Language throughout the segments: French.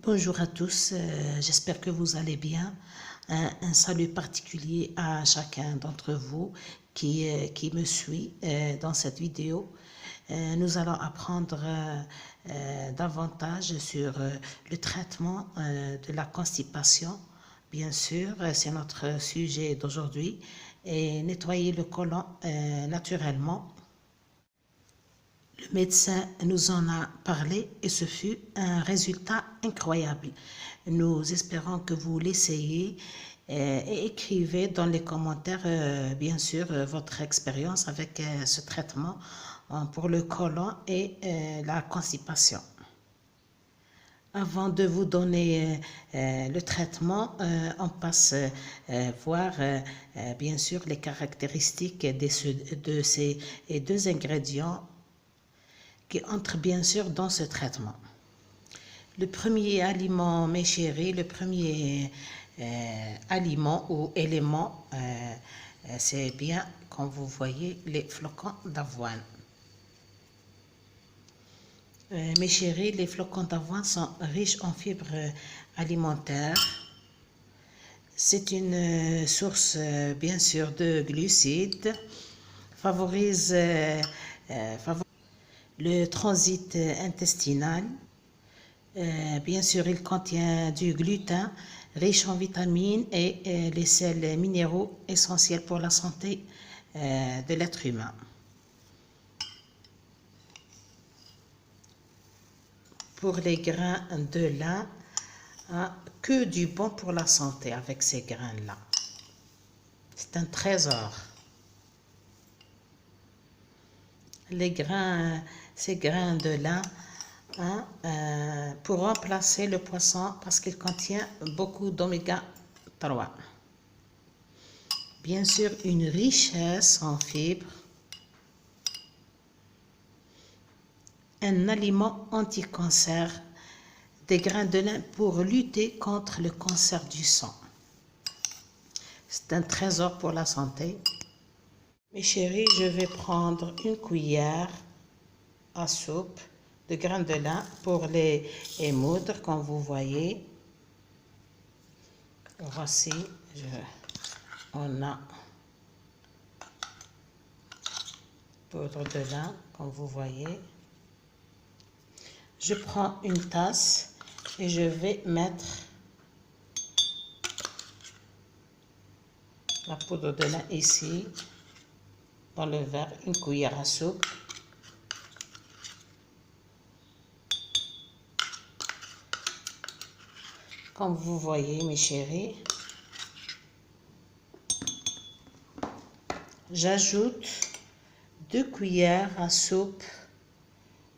Bonjour à tous, j'espère que vous allez bien. Un salut particulier à chacun d'entre vous qui me suit dans cette vidéo. Nous allons apprendre davantage sur le traitement de la constipation. Bien sûr, c'est notre sujet d'aujourd'hui. Et nettoyer le côlon naturellement. Le médecin nous en a parlé et ce fut un résultat incroyable. Nous espérons que vous l'essayez et écrivez dans les commentaires, bien sûr, votre expérience avec ce traitement pour le côlon et la constipation. Avant de vous donner le traitement, on passe voir bien sûr les caractéristiques de ces deux ingrédients qui entrent bien sûr dans ce traitement. Le premier aliment, mes chéris, le premier aliment ou élément, c'est bien, comme vous voyez, les flocons d'avoine. Mes chéris, les flocons d'avoine sont riches en fibres alimentaires. C'est une source, bien sûr, de glucides, favorise le transit intestinal. Bien sûr, il contient du gluten, riche en vitamines et les sels minéraux essentiels pour la santé de l'être humain. Pour les grains de lin, que du bon pour la santé avec ces grains-là. C'est un trésor. Ces grains de lin, pour remplacer le poisson parce qu'il contient beaucoup d'oméga 3. Bien sûr, une richesse en fibres. Un aliment anti-cancer, des grains de lin pour lutter contre le cancer du sang. C'est un trésor pour la santé. Mes chéris, je vais prendre une cuillère à soupe de grains de lin pour les émoudre, comme vous voyez. Voici, on a poudre de lin, comme vous voyez. Je prends une tasse et je vais mettre la poudre de lin ici, dans le verre, une cuillère à soupe. Comme vous voyez, mes chéris, j'ajoute 2 cuillères à soupe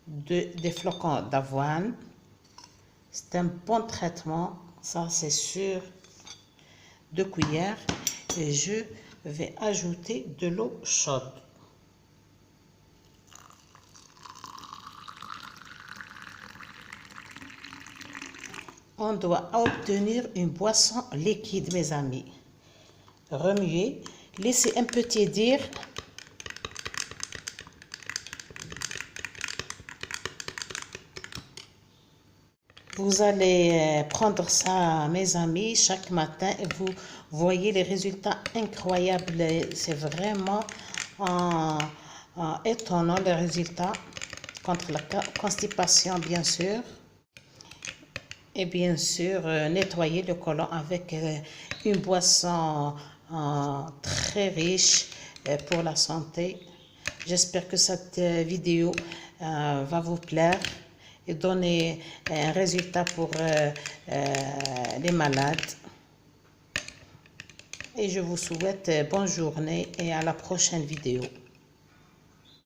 des flocons d'avoine. C'est un bon traitement, ça c'est sûr. 2 cuillères et je vais ajouter de l'eau chaude. On doit obtenir une boisson liquide, mes amis. Remuez, laissez un peu tiédir. Vous allez prendre ça, mes amis, chaque matin et vous voyez les résultats incroyables. C'est vraiment étonnant les résultats contre la constipation, bien sûr. Et bien sûr, nettoyer le côlon avec une boisson très riche pour la santé. J'espère que cette vidéo va vous plaire et donner un résultat pour les malades. Et je vous souhaite bonne journée et à la prochaine vidéo.